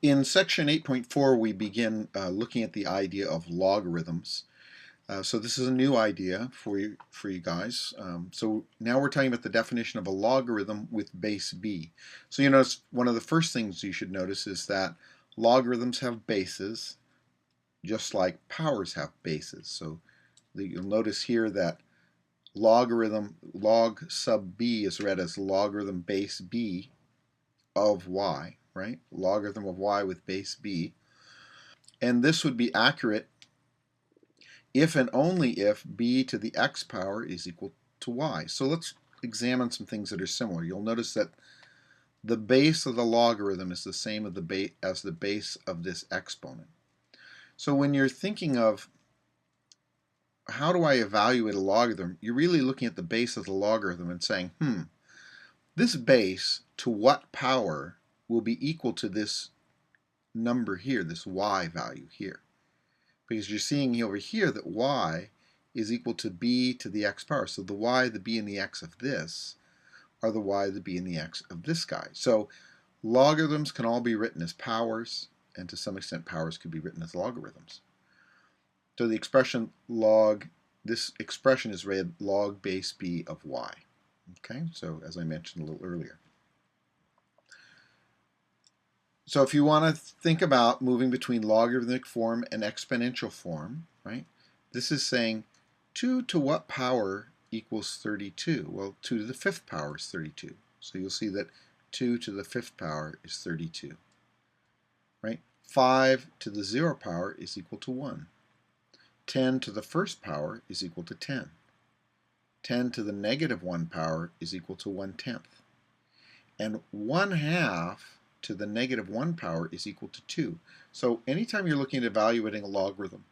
In section 8.4, we begin looking at the idea of logarithms. So this is a new idea for you guys. So now we're talking about the definition of a logarithm with base b. So you notice one of the first things you should notice is that logarithms have bases, just like powers have bases. So you'll notice here that logarithm log sub b is read as logarithm base b of y, right? Logarithm of y with base b. And this would be accurate if and only if b to the x power is equal to y. So let's examine some things that are similar. You'll notice that the base of the logarithm is the same as the base of this exponent. So when you're thinking of how do I evaluate a logarithm, you're really looking at the base of the logarithm and saying, this base to what power will be equal to this number here, this y value here? Because you're seeing over here that y is equal to b to the x power. So the y, the b, and the x of this are the y, the b, and the x of this guy. So logarithms can all be written as powers, and to some extent powers could be written as logarithms. So the expression this expression is read log base b of y. Okay, so as I mentioned a little earlier. So if you want to think about moving between logarithmic form and exponential form, right, this is saying 2 to what power equals 32? Well, 2 to the 5th power is 32. So you'll see that 2 to the 5th power is 32. Right? 5 to the 0 power is equal to 1. 10 to the 1st power is equal to 10. 10 to the negative 1 power is equal to 1/10. And 1/2 to the negative 1 power is equal to 2. So anytime you're looking at evaluating a logarithm,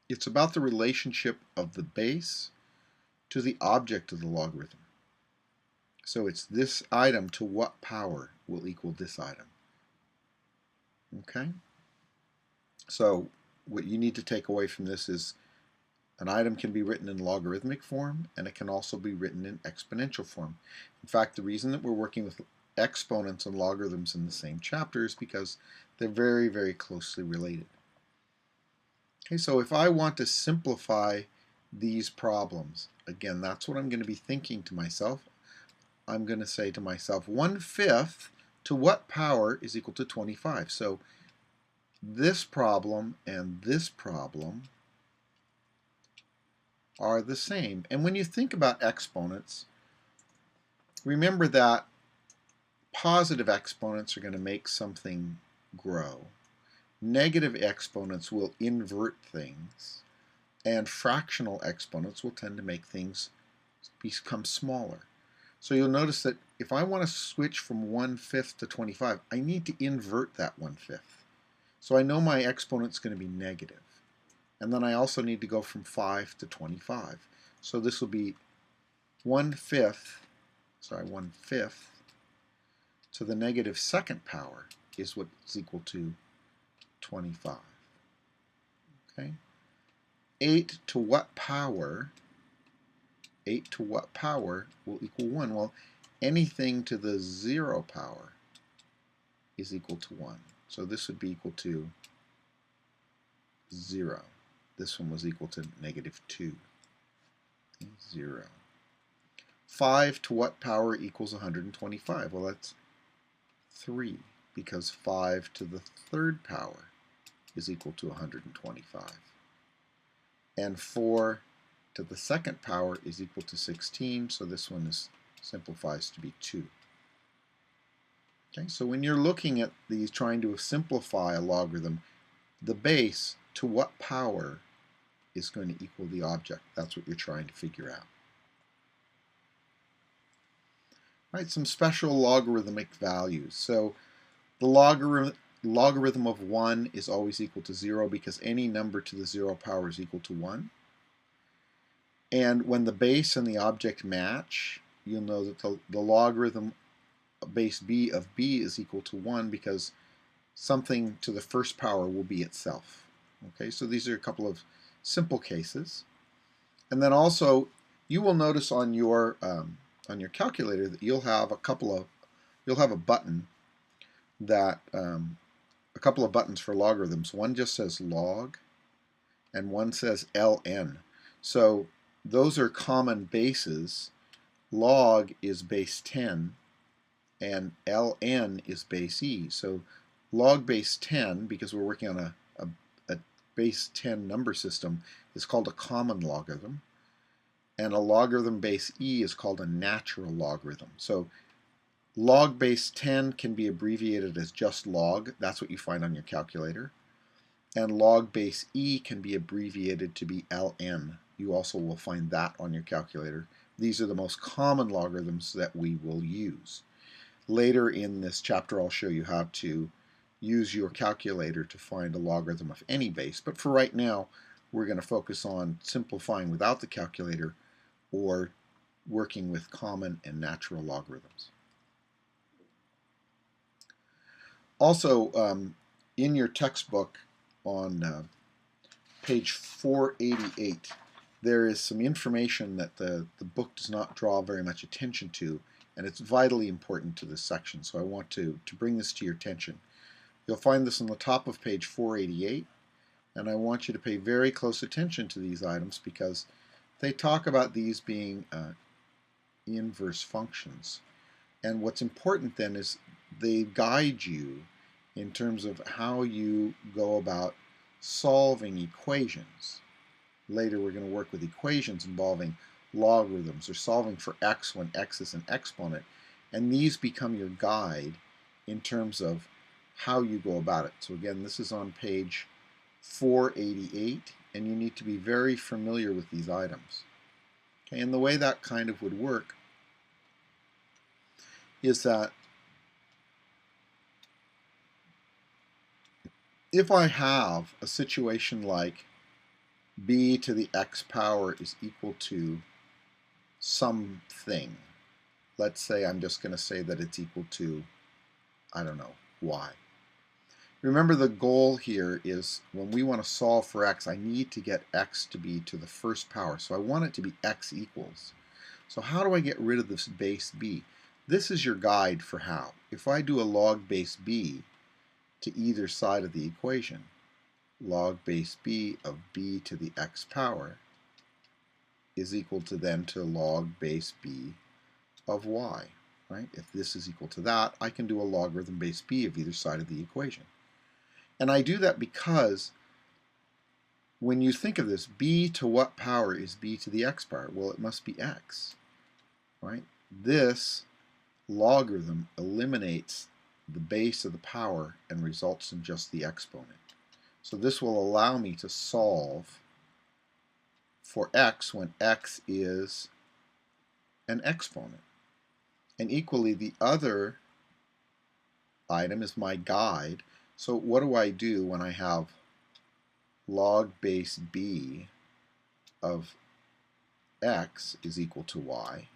it's about the relationship of the base to the object of the logarithm. So it's this item to what power will equal this item. Okay? So what you need to take away from this is an item can be written in logarithmic form, and it can also be written in exponential form. In fact, the reason that we're working with exponents and logarithms in the same chapter is because they're very, very closely related. Okay, so if I want to simplify these problems, again, that's what I'm going to be thinking to myself. I'm going to say to myself, 1/5 to what power is equal to 25? So this problem and this problem are the same. And when you think about exponents, remember that positive exponents are going to make something grow. Negative exponents will invert things, and fractional exponents will tend to make things become smaller. So you'll notice that if I want to switch from 1/5 to 25, I need to invert that 1/5. So I know my exponent's going to be negative. And then I also need to go from 5 to 25. So this will be 1/5 to the negative 2nd power is what's equal to 25. Okay? 8 to what power? 8 to what power will equal 1? Well, anything to the 0 power is equal to 1. So this would be equal to 0. This one was equal to -2. 0. 5 to what power equals 125? Well, that's 3, because 5 to the 3rd power is equal to 125. And 4 to the 2nd power is equal to 16, so this one simplifies to be 2. Okay, so when you're looking at these, trying to simplify a logarithm, the base to what power is going to equal the object. That's what you're trying to figure out. All right, some special logarithmic values. So the logarithm of 1 is always equal to 0 because any number to the 0 power is equal to 1. And when the base and the object match, you'll know that the logarithm base b of b is equal to 1 because something to the 1st power will be itself. Okay, so these are a couple of simple cases. And then also, you will notice on your calculator that you'll have a button that a couple of buttons for logarithms. One just says log and one says ln. So those are common bases. Log is base 10 and ln is base e. So log base 10, because we're working on a base 10 number system, is called a common logarithm. And a logarithm base e is called a natural logarithm. So log base 10 can be abbreviated as just log. That's what you find on your calculator. And log base e can be abbreviated to be ln. You also will find that on your calculator. These are the most common logarithms that we will use. Later in this chapter, I'll show you how to use your calculator to find a logarithm of any base. But for right now, we're going to focus on simplifying without the calculator or working with common and natural logarithms. Also, in your textbook on page 488, there is some information that the book does not draw very much attention to, and it's vitally important to this section, so I want to bring this to your attention. You'll find this on the top of page 488, and I want you to pay very close attention to these items because they talk about these being inverse functions. And what's important then is they guide you in terms of how you go about solving equations. Later we're going to work with equations involving logarithms or solving for x when x is an exponent, and these become your guide in terms of how you go about it. So again, this is on page 488, and you need to be very familiar with these items. Okay, and the way that kind of would work is that if I have a situation like b to the x power is equal to something, let's say I'm just going to say that it's equal to, I don't know, y. Remember, the goal here is when we want to solve for x, I need to get x to be to the first power. So I want it to be x equals. So how do I get rid of this base b? This is your guide for how. If I do a log base b to either side of the equation, log base b of b to the x power is equal to then to log base b of y. Right? If this is equal to that, I can do a logarithm base b of either side of the equation. And I do that because when you think of this, b to what power is b to the x power? Well, it must be x. Right? This logarithm eliminates the base of the power and results in just the exponent. So this will allow me to solve for x when x is an exponent. And equally, the other item is my guide. So what do I do when I have log base b of x is equal to y?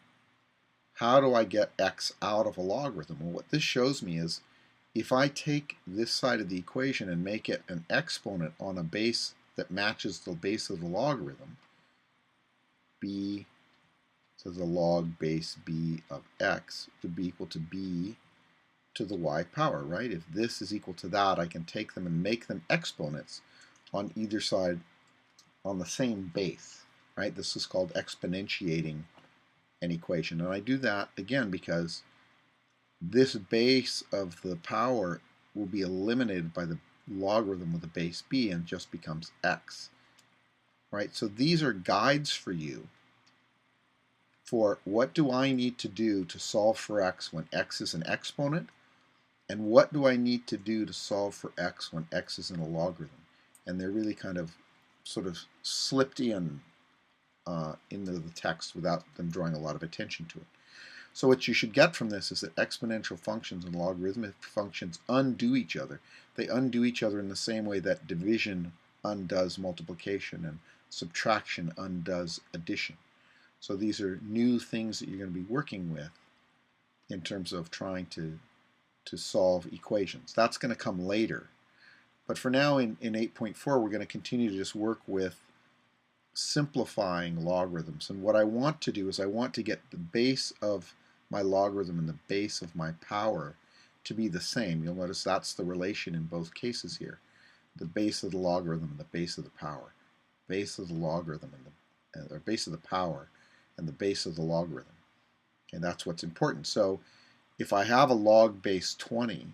How do I get x out of a logarithm? Well, what this shows me is if I take this side of the equation and make it an exponent on a base that matches the base of the logarithm, b to the log base b of x would be equal to b to the y power, right? If this is equal to that, I can take them and make them exponents on either side on the same base, right? This is called exponentiating an equation. And I do that, again, because this base of the power will be eliminated by the logarithm of the base b and just becomes x, right? So these are guides for you for what do I need to do to solve for x when x is an exponent, and what do I need to do to solve for x when x is in a logarithm. And they're really kind of sort of slipped in into the text without them drawing a lot of attention to it. So what you should get from this is that exponential functions and logarithmic functions undo each other. They undo each other in the same way that division undoes multiplication and subtraction undoes addition. So these are new things that you're going to be working with in terms of trying to solve equations. That's going to come later. But for now in 8.4 we're going to continue to just work with simplifying logarithms. And what I want to do is I want to get the base of my logarithm and the base of my power to be the same. You'll notice that's the relation in both cases here. The base of the logarithm and the base of the power. Base of the logarithm and the base of the power and the base of the logarithm. And that's what's important. So if I have a log base 20,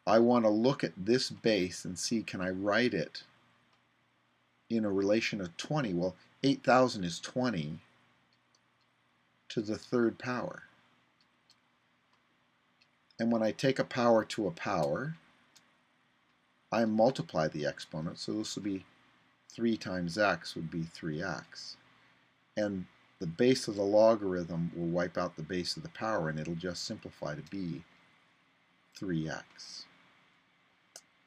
I want to look at this base and see, can I write it in a relation of 20? Well, 8,000 is 20 to the third power. And when I take a power to a power, I multiply the exponent. So this will be 3 times x would be 3x. And the base of the logarithm will wipe out the base of the power, and it'll just simplify to be 3x.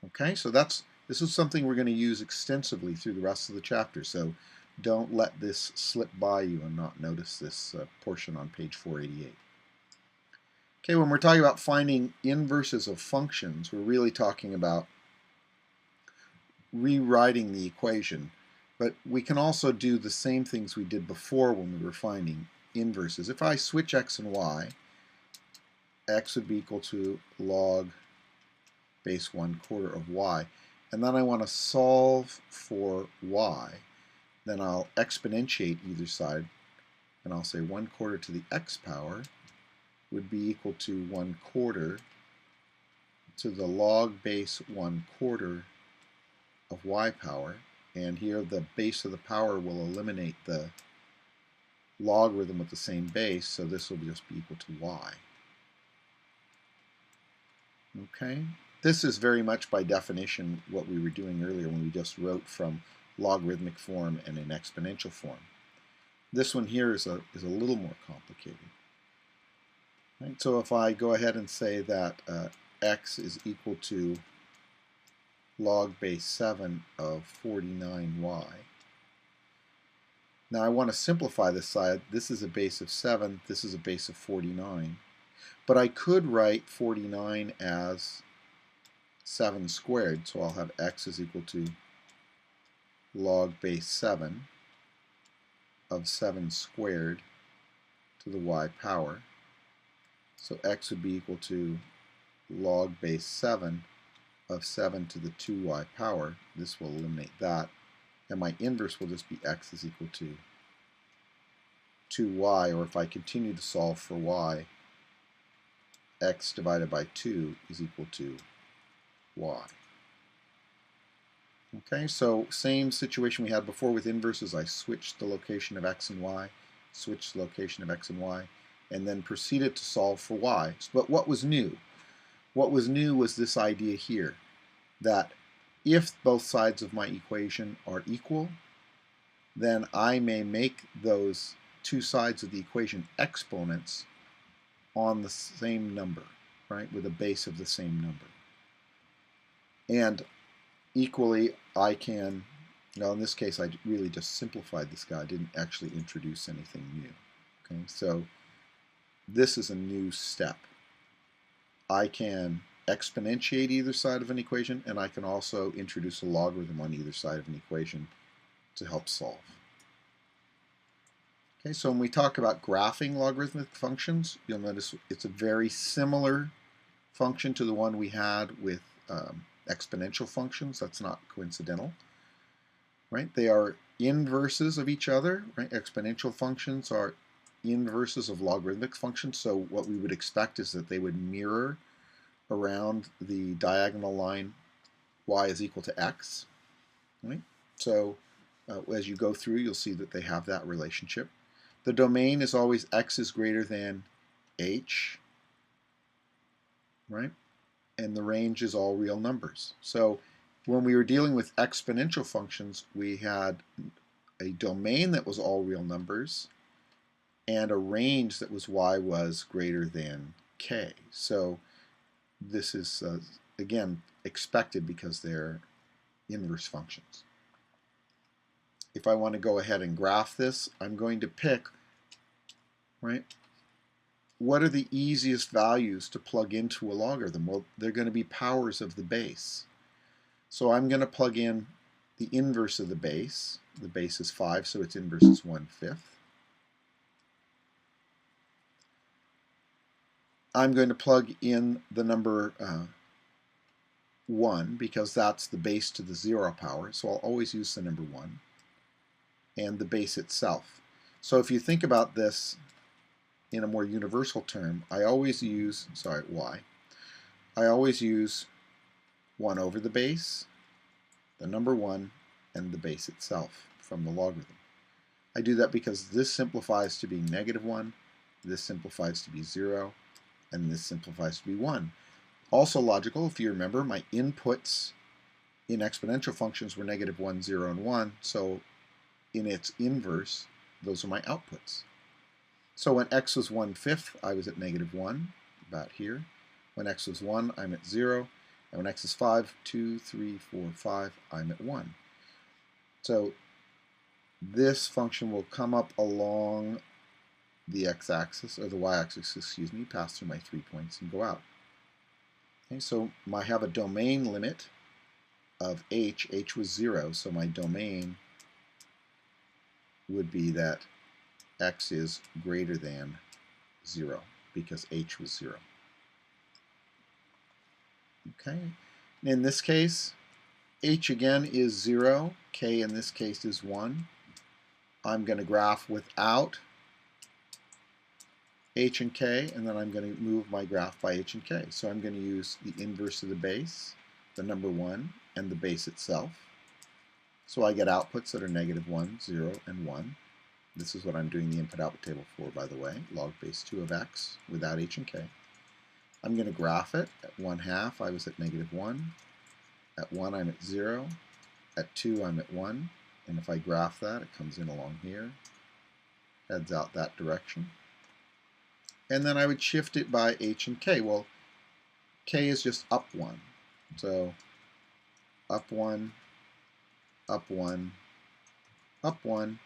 Okay, so this is something we're going to use extensively through the rest of the chapter, so don't let this slip by you and not notice this portion on page 488. Okay, when we're talking about finding inverses of functions, we're really talking about rewriting the equation. But we can also do the same things we did before when we were finding inverses. If I switch x and y, x would be equal to log base 1/4 of y. And then I want to solve for y. Then I'll exponentiate either side, and I'll say 1/4 to the x power would be equal to 1/4 to the log base 1/4 of y power. And here the base of the power will eliminate the logarithm with the same base, so this will just be equal to y. Okay, this is very much by definition what we were doing earlier when we just wrote from logarithmic form and an exponential form. This one here is a little more complicated. Right? So if I go ahead and say that x is equal to log base 7 of 49y. Now I want to simplify this side. This is a base of 7, this is a base of 49. But I could write 49 as 7 squared, so I'll have x is equal to log base 7 of 7 squared to the y power. So x would be equal to log base 7 of 7 to the 2y power. This will eliminate that. And my inverse will just be x is equal to 2y, or if I continue to solve for y, x divided by 2 is equal to y. Okay, so same situation we had before with inverses. I switched the location of x and y, switched the location of x and y, and then proceeded to solve for y. But what was new? What was new was this idea here, that if both sides of my equation are equal, then I may make those two sides of the equation exponents on the same number, right, with a base of the same number. And equally, I can, now in this case, I really just simplified this guy. I didn't actually introduce anything new. Okay, so this is a new step. I can exponentiate either side of an equation, and I can also introduce a logarithm on either side of an equation to help solve. Okay, so when we talk about graphing logarithmic functions, you'll notice it's a very similar function to the one we had with exponential functions. That's not coincidental, right? They are inverses of each other, right? Exponential functions are inverses of logarithmic functions, so what we would expect is that they would mirror around the diagonal line y is equal to x, right? So as you go through, you'll see that they have that relationship. The domain is always x is greater than h, right? And the range is all real numbers. So when we were dealing with exponential functions, we had a domain that was all real numbers and a range that was y was greater than k. So this is, again, expected because they're inverse functions. If I want to go ahead and graph this, I'm going to pick, right, what are the easiest values to plug into a logarithm? Well, they're going to be powers of the base. So I'm going to plug in the inverse of the base. The base is 5, so its inverse is 1/5. I'm going to plug in the number 1 because that's the base to the 0 power, so I'll always use the number 1, and the base itself. So if you think about this in a more universal term, I always use, y, I always use 1 over the base, the number 1, and the base itself from the logarithm. I do that because this simplifies to be -1, this simplifies to be 0, and this simplifies to be 1. Also logical, if you remember, my inputs in exponential functions were -1, 0, and 1, so in its inverse, those are my outputs. So when x was 1/5, I was at -1, about here. When x was 1, I'm at 0. And when x is 5, 2, 3, 4, 5, I'm at 1. So this function will come up along the x-axis, or the y-axis, excuse me, pass through my 3 points and go out. Okay, so I have a domain limit of h. H was 0, so my domain would be that x is greater than 0 because h was 0. Okay, in this case, h again is 0, k in this case is 1. I'm going to graph without h and k, and then I'm going to move my graph by h and k. So I'm going to use the inverse of the base, the number 1, and the base itself. So I get outputs that are -1, 0, and 1. This is what I'm doing the input-output table for, by the way, log base 2 of x without h and k. I'm going to graph it. At 1/2, I was at -1. At 1, I'm at 0. At 2, I'm at 1. And if I graph that, it comes in along here, heads out that direction. And then I would shift it by h and k. Well, k is just up 1. So up 1, up 1, up 1,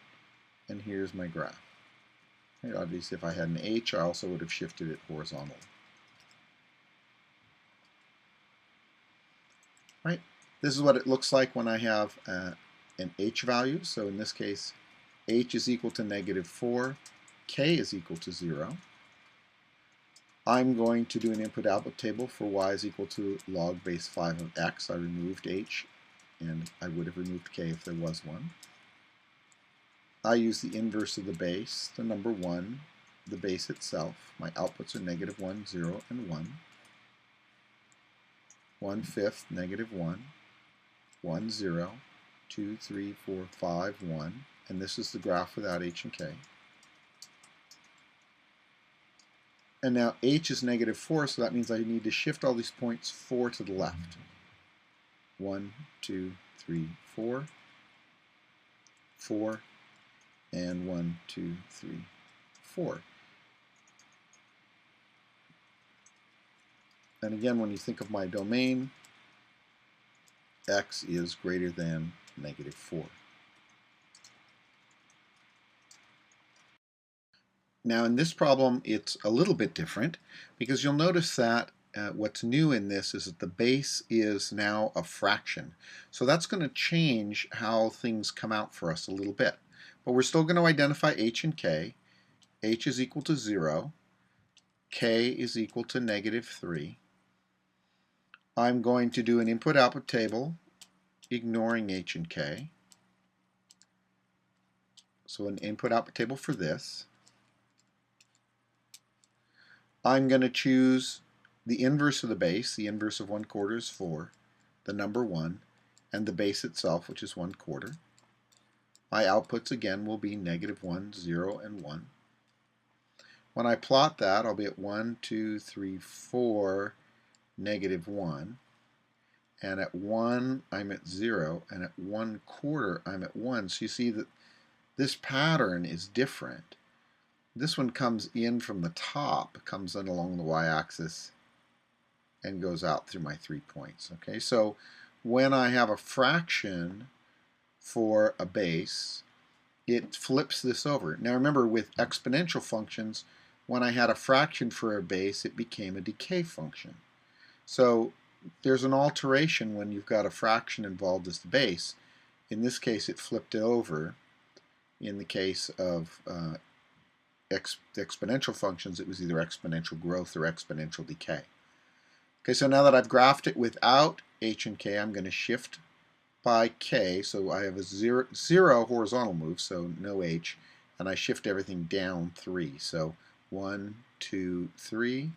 and here's my graph. Okay, obviously, if I had an h, I also would have shifted it horizontally. Right? This is what it looks like when I have an h value. So in this case, h is equal to -4, k is equal to 0. I'm going to do an input-output table for y is equal to log base 5 of x. I removed h, and I would have removed k if there was one. I use the inverse of the base, the number 1, the base itself. My outputs are -1, 0, and 1. 1/5, -1, 1, 0, 2, 3, 4, 5, 1. And this is the graph without h and k. And now h is -4, so that means I need to shift all these points 4 to the left. 1, 2, 3, 4, 4, and 1, 2, 3, 4. And again, when you think of my domain, x is greater than -4. Now in this problem, it's a little bit different because you'll notice that what's new in this is that the base is now a fraction. So that's going to change how things come out for us a little bit. But we're still going to identify h and k. H is equal to 0. K is equal to -3. I'm going to do an input-output table ignoring h and k. So an input-output table for this. I'm going to choose the inverse of the base. The inverse of 1/4 is 4, the number 1, and the base itself, which is 1/4. My outputs, again, will be -1, 0, and 1. When I plot that, I'll be at 1, 2, 3, 4, -1. And at 1, I'm at 0. And at 1/4, I'm at 1. So you see that this pattern is different. This one comes in from the top, comes in along the y-axis, and goes out through my 3 points. Okay, so when I have a fraction for a base, it flips this over. Now remember, with exponential functions, when I had a fraction for a base, it became a decay function. So there's an alteration when you've got a fraction involved as the base. In this case, it flipped it over. In the case of exponential functions, it was either exponential growth or exponential decay. Okay, so now that I've graphed it without h and k, I'm going to shift by k, so I have a zero horizontal move, so no h, and I shift everything down 3. So 1, 2, 3,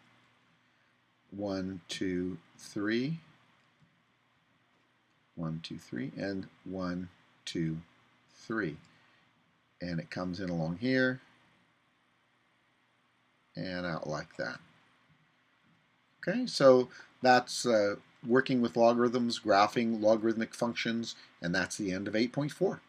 1, 2, 3, 1, 2, 3, and 1, 2, 3. And it comes in along here and out like that. Okay, so that's working with logarithms, graphing logarithmic functions, and that's the end of 8.4.